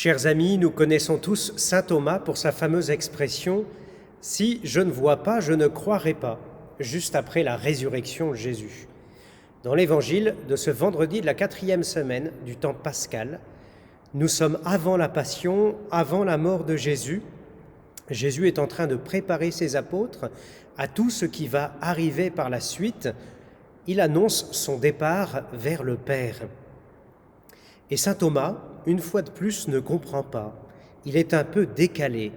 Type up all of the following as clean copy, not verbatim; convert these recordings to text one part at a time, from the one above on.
Chers amis, nous connaissons tous saint Thomas pour sa fameuse expression « Si je ne vois pas, je ne croirai pas », juste après la résurrection de Jésus. Dans l'évangile de ce vendredi de la 4e semaine du temps pascal, nous sommes avant la passion, avant la mort de Jésus. Jésus est en train de préparer ses apôtres à tout ce qui va arriver par la suite. Il annonce son départ vers le Père. Et saint Thomas, une fois de plus, ne comprend pas. Il est un peu décalé.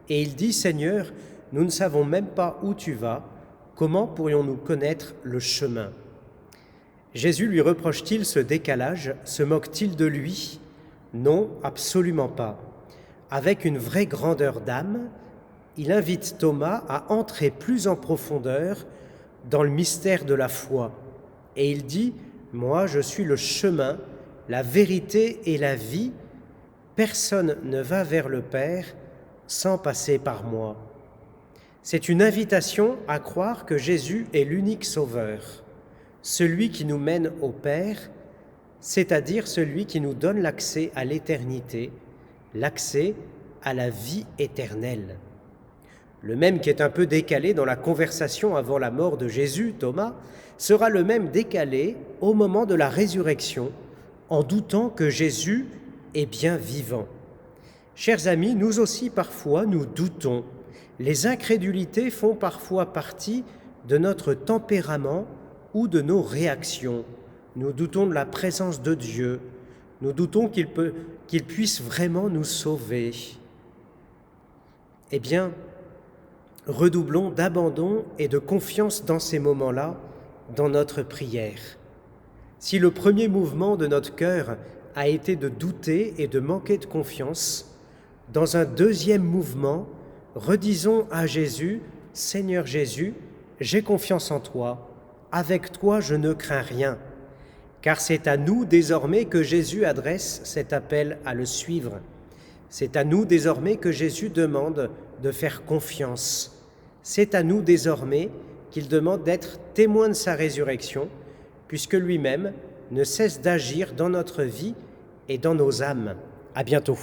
Et il dit « Seigneur, nous ne savons même pas où tu vas. Comment pourrions-nous connaître le chemin ?» Jésus lui reproche-t-il ce décalage? Se moque-t-il de lui? Non, absolument pas. Avec une vraie grandeur d'âme, il invite Thomas à entrer plus en profondeur dans le mystère de la foi. Et il dit « Moi, je suis le chemin, la vérité et la vie. Personne ne va vers le Père sans passer par moi. » C'est une invitation à croire que Jésus est l'unique sauveur, celui qui nous mène au Père, c'est-à-dire celui qui nous donne l'accès à l'éternité, l'accès à la vie éternelle. Le même qui est un peu décalé dans la conversation avant la mort de Jésus, Thomas, sera le même décalé au moment de la résurrection, en doutant que Jésus est bien vivant. Chers amis, nous aussi parfois nous doutons. Les incrédulités font parfois partie de notre tempérament ou de nos réactions. Nous doutons de la présence de Dieu. Nous doutons qu'il puisse vraiment nous sauver. Eh bien, redoublons d'abandon et de confiance dans ces moments-là, dans notre prière. Si le premier mouvement de notre cœur a été de douter et de manquer de confiance, dans un deuxième mouvement, redisons à Jésus « Seigneur Jésus, j'ai confiance en toi, avec toi je ne crains rien ». Car c'est à nous désormais que Jésus adresse cet appel à le suivre. C'est à nous désormais que Jésus demande de faire confiance. C'est à nous désormais qu'il demande d'être témoin de sa résurrection, puisque lui-même ne cesse d'agir dans notre vie et dans nos âmes. À bientôt.